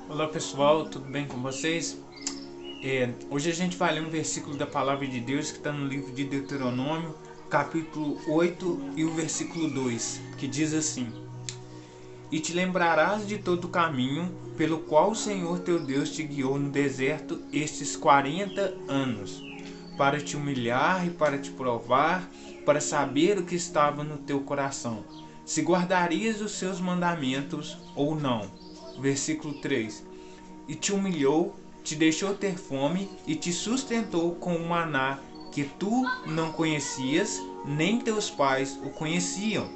Olá pessoal, tudo bem com vocês? Hoje a gente vai ler um versículo da Palavra de Deus que está no livro de Deuteronômio, capítulo 8 e o versículo 2, que diz assim: E te lembrarás de todo o caminho pelo qual o Senhor teu Deus te guiou no deserto estes 40 anos, para te humilhar e para te provar, para saber o que estava no teu coração, se guardarias os seus mandamentos ou não. Versículo 3: E te humilhou, te deixou ter fome e te sustentou com o maná que tu não conhecias, nem teus pais o conheciam,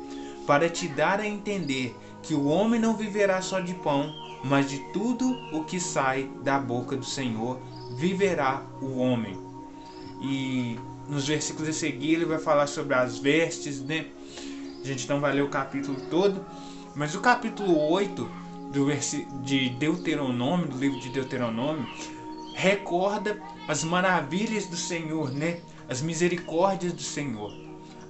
para te dar a entender que o homem não viverá só de pão, mas de tudo o que sai da boca do Senhor viverá o homem. E nos versículos a seguir ele vai falar sobre as vestes, né? A gente não vai ler o capítulo todo, mas o capítulo 8 de Deuteronômio, do livro de Deuteronômio, recorda as maravilhas do Senhor, né? As misericórdias do Senhor.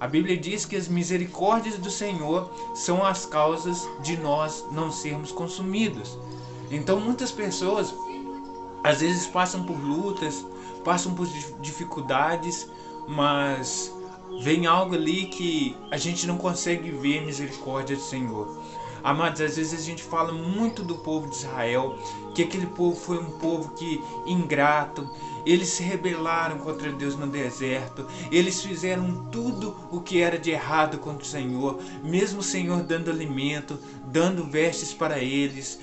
A Bíblia diz que as misericórdias do Senhor são as causas de nós não sermos consumidos. Então muitas pessoas às vezes passam por lutas, passam por dificuldades, mas vem algo ali que a gente não consegue ver a misericórdia do Senhor. Amados, às vezes a gente fala muito do povo de Israel, que aquele povo foi um povo que ingrato, eles se rebelaram contra Deus no deserto, eles fizeram tudo o que era de errado contra o Senhor, mesmo o Senhor dando alimento, dando vestes para eles,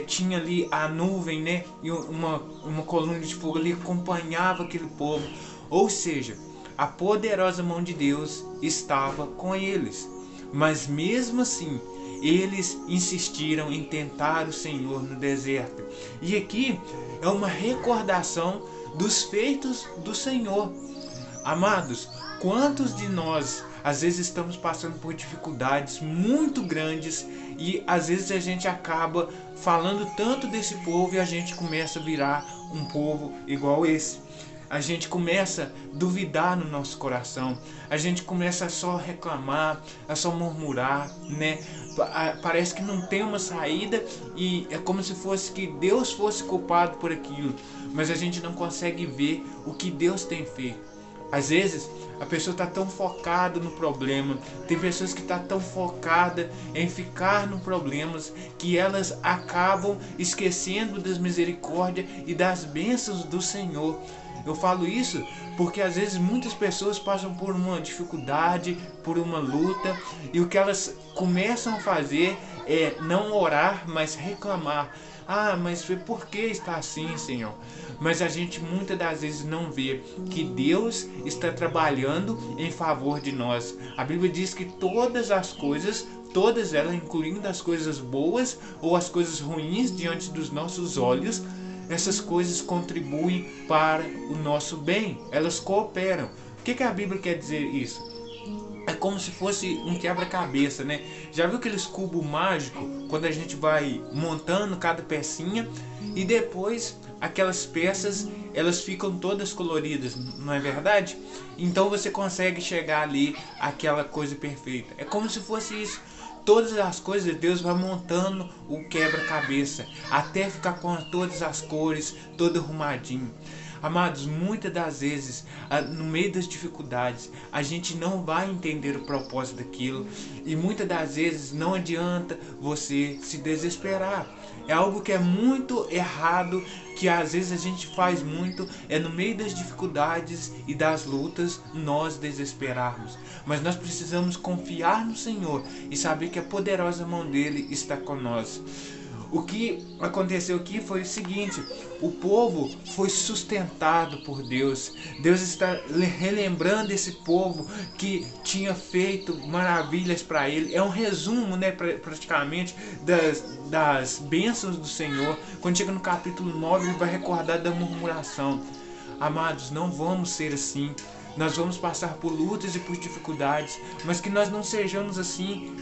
tinha ali a nuvem, né, e uma coluna de fogo ali acompanhava aquele povo, ou seja, a poderosa mão de Deus estava com eles, mas mesmo assim, eles insistiram em tentar o Senhor no deserto. E aqui é uma recordação dos feitos do Senhor. Amados, quantos de nós às vezes estamos passando por dificuldades muito grandes e às vezes a gente acaba falando tanto desse povo e a gente começa a virar um povo igual esse. A gente começa a duvidar no nosso coração, a gente começa a só reclamar, a só murmurar, né? Parece que não tem uma saída e é como se fosse que Deus fosse culpado por aquilo, mas a gente não consegue ver o que Deus tem feito. Às vezes a pessoa está tão focada no problema, tem pessoas que estão tão focadas em ficar no problemas que elas acabam esquecendo das misericórdias e das bênçãos do Senhor. Eu falo isso porque às vezes muitas pessoas passam por uma dificuldade, por uma luta, e o que elas começam a fazer é não orar, mas reclamar. Ah, mas por que está assim, Senhor? Mas a gente muitas das vezes não vê que Deus está trabalhando em favor de nós. A Bíblia diz que todas elas, incluindo as coisas boas ou as coisas ruins diante dos nossos olhos, essas coisas contribuem para o nosso bem, elas cooperam. O que a Bíblia quer dizer isso? É como se fosse um quebra-cabeça, né? Já viu aqueles cubos mágicos quando a gente vai montando cada pecinha e depois aquelas peças elas ficam todas coloridas, não é verdade? Então você consegue chegar ali àquela coisa perfeita. É como se fosse isso. Todas as coisas Deus vai montando o quebra-cabeça até ficar com todas as cores, todo arrumadinho. Amados, muitas das vezes, no meio das dificuldades, a gente não vai entender o propósito daquilo e muitas das vezes não adianta você se desesperar. É algo que é muito errado, que às vezes a gente faz muito, é no meio das dificuldades e das lutas nós desesperarmos. Mas nós precisamos confiar no Senhor e saber que a poderosa mão dele está conosco. O que aconteceu aqui foi o seguinte: o povo foi sustentado por Deus. Deus está relembrando esse povo que tinha feito maravilhas para ele. É um resumo, né, praticamente, das bênçãos do Senhor. Quando chega no capítulo 9, ele vai recordar da murmuração. Amados, não vamos ser assim. Nós vamos passar por lutas e por dificuldades, mas que nós não sejamos assim,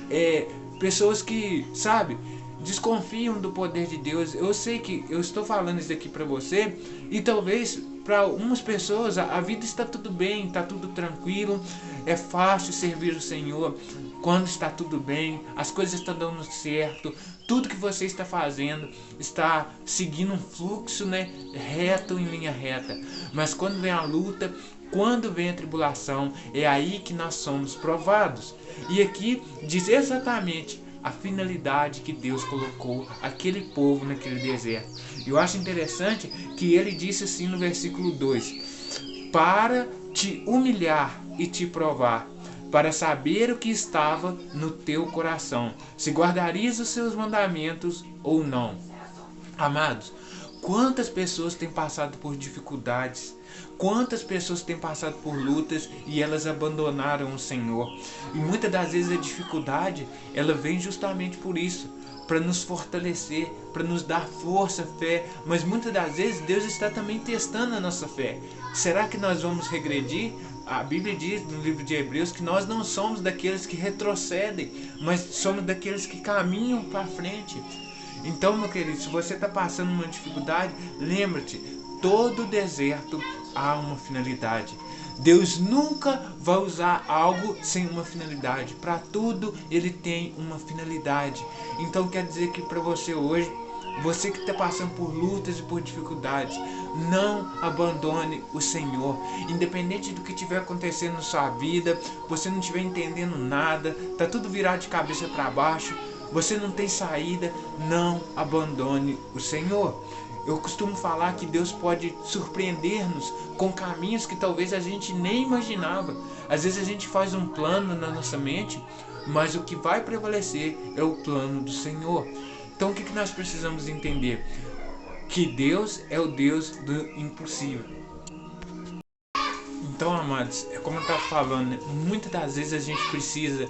pessoas que, sabe, desconfiam do poder de Deus. Eu sei que eu estou falando isso aqui para você e talvez para algumas pessoas a vida está tudo bem, está tudo tranquilo, é fácil servir o Senhor. quando está tudo bem, as coisas estão dando certo, tudo que você está fazendo está seguindo um fluxo, né, reto, em linha reta. Mas quando vem a luta, quando vem a tribulação, é aí que nós somos provados. E aqui diz exatamente a finalidade que Deus colocou aquele povo naquele deserto. Eu acho interessante que ele disse assim no versículo 2: para te humilhar e te provar, para saber o que estava no teu coração, se guardarias os seus mandamentos ou não. Amados, quantas pessoas têm passado por dificuldades, quantas pessoas têm passado por lutas e elas abandonaram o Senhor. E muitas das vezes a dificuldade, ela vem justamente por isso, para nos fortalecer, para nos dar força, fé. Mas muitas das vezes Deus está também testando a nossa fé. Será que nós vamos regredir? A Bíblia diz no livro de Hebreus que nós não somos daqueles que retrocedem, mas somos daqueles que caminham para frente. Então, meu querido, se você está passando uma dificuldade, lembra-te, todo deserto há uma finalidade. Deus nunca vai usar algo sem uma finalidade. Para tudo ele tem uma finalidade. Então quer dizer que para você hoje, você que está passando por lutas e por dificuldades, não abandone o Senhor. Independente do que estiver acontecendo na sua vida, você não estiver entendendo nada, está tudo virado de cabeça para baixo, você não tem saída, não abandone o Senhor. Eu costumo falar que Deus pode surpreender-nos com caminhos que talvez a gente nem imaginava. Às vezes a gente faz um plano na nossa mente, mas o que vai prevalecer é o plano do Senhor. Então o que nós precisamos entender? Que Deus é o Deus do impossível. Então, amados, é como eu estava falando, né? Muitas das vezes a gente precisa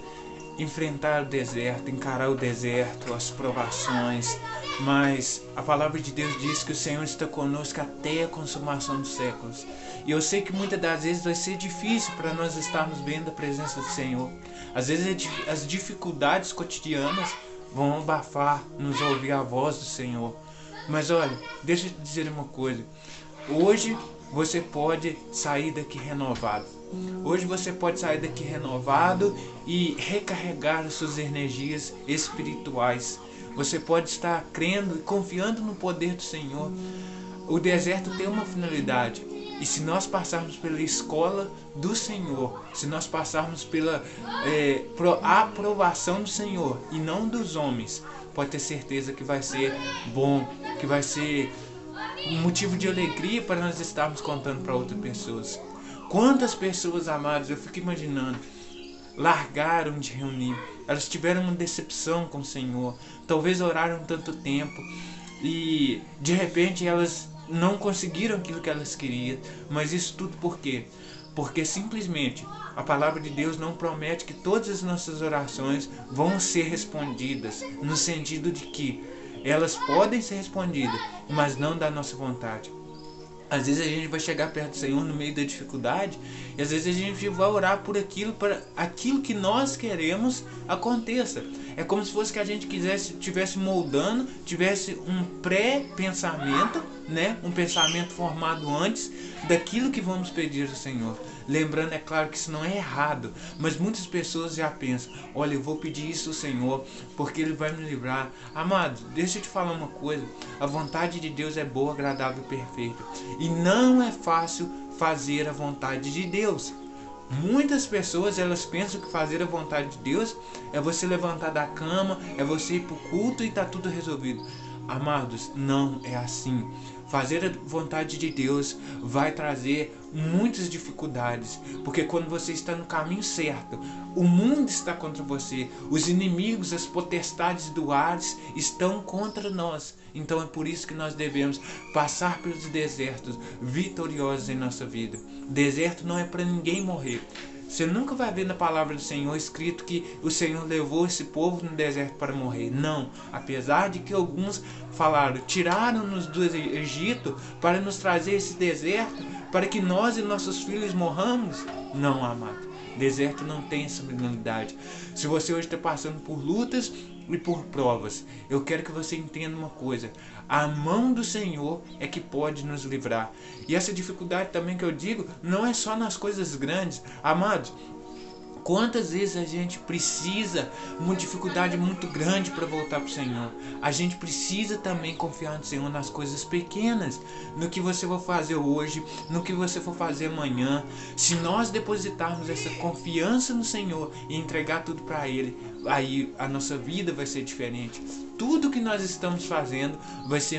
enfrentar o deserto, encarar o deserto, as provações, mas a palavra de Deus diz que o Senhor está conosco até a consumação dos séculos. E eu sei que muitas das vezes vai ser difícil para nós estarmos vendo a presença do Senhor. Às vezes as dificuldades cotidianas vão abafar, nos ouvir a voz do Senhor. Mas olha, deixa eu te dizer uma coisa. Hoje você pode sair daqui renovado. Hoje você pode sair daqui renovado e recarregar as suas energias espirituais. Você pode estar crendo e confiando no poder do Senhor. O deserto tem uma finalidade. E se nós passarmos pela escola do Senhor, se nós passarmos pela aprovação do Senhor e não dos homens, pode ter certeza que vai ser bom, que vai ser um motivo de alegria para nós estarmos contando para outras pessoas. Quantas pessoas, amadas, eu fico imaginando, largaram de reunir, elas tiveram uma decepção com o Senhor, talvez oraram tanto tempo e de repente elas não conseguiram aquilo que elas queriam. Mas isso tudo por quê? Porque simplesmente a palavra de Deus não promete que todas as nossas orações vão ser respondidas, no sentido de que elas podem ser respondidas, mas não da nossa vontade. Às vezes a gente vai chegar perto do Senhor no meio da dificuldade e às vezes a gente vai orar por aquilo, para aquilo que nós queremos aconteça. É como se fosse que a gente tivesse moldando, tivesse um pré-pensamento, né? Um pensamento formado antes daquilo que vamos pedir ao Senhor. Lembrando, é claro que isso não é errado, mas muitas pessoas já pensam, olha, eu vou pedir isso ao Senhor porque Ele vai me livrar. Amado, deixa eu te falar uma coisa, a vontade de Deus é boa, agradável e perfeita. E não é fácil fazer a vontade de Deus. Muitas pessoas, elas pensam que fazer a vontade de Deus é você levantar da cama, é você ir para o culto e tá tudo resolvido. Amados, não é assim. Fazer a vontade de Deus vai trazer muitas dificuldades, porque quando você está no caminho certo, o mundo está contra você, os inimigos, as potestades do ar estão contra nós. Então é por isso que nós devemos passar pelos desertos vitoriosos em nossa vida. Deserto não é para ninguém morrer. Você nunca vai ver na palavra do Senhor escrito que o Senhor levou esse povo no deserto para morrer. Não. Apesar de que alguns falaram, tiraram-nos do Egito para nos trazer esse deserto, para que nós e nossos filhos morramos. Não, amado. Deserto não tem essa finalidade. Se você hoje está passando por lutas e por provas, eu quero que você entenda uma coisa. A mão do Senhor é que pode nos livrar. E essa dificuldade também que eu digo, não é só nas coisas grandes. Amados, Quantas vezes a gente precisa, uma dificuldade muito grande para voltar para o Senhor. A gente precisa também confiar no Senhor nas coisas pequenas, no que você for fazer hoje, no que você for fazer amanhã. Se nós depositarmos essa confiança no Senhor e entregar tudo para Ele, aí a nossa vida vai ser diferente. Tudo que nós estamos fazendo vai ser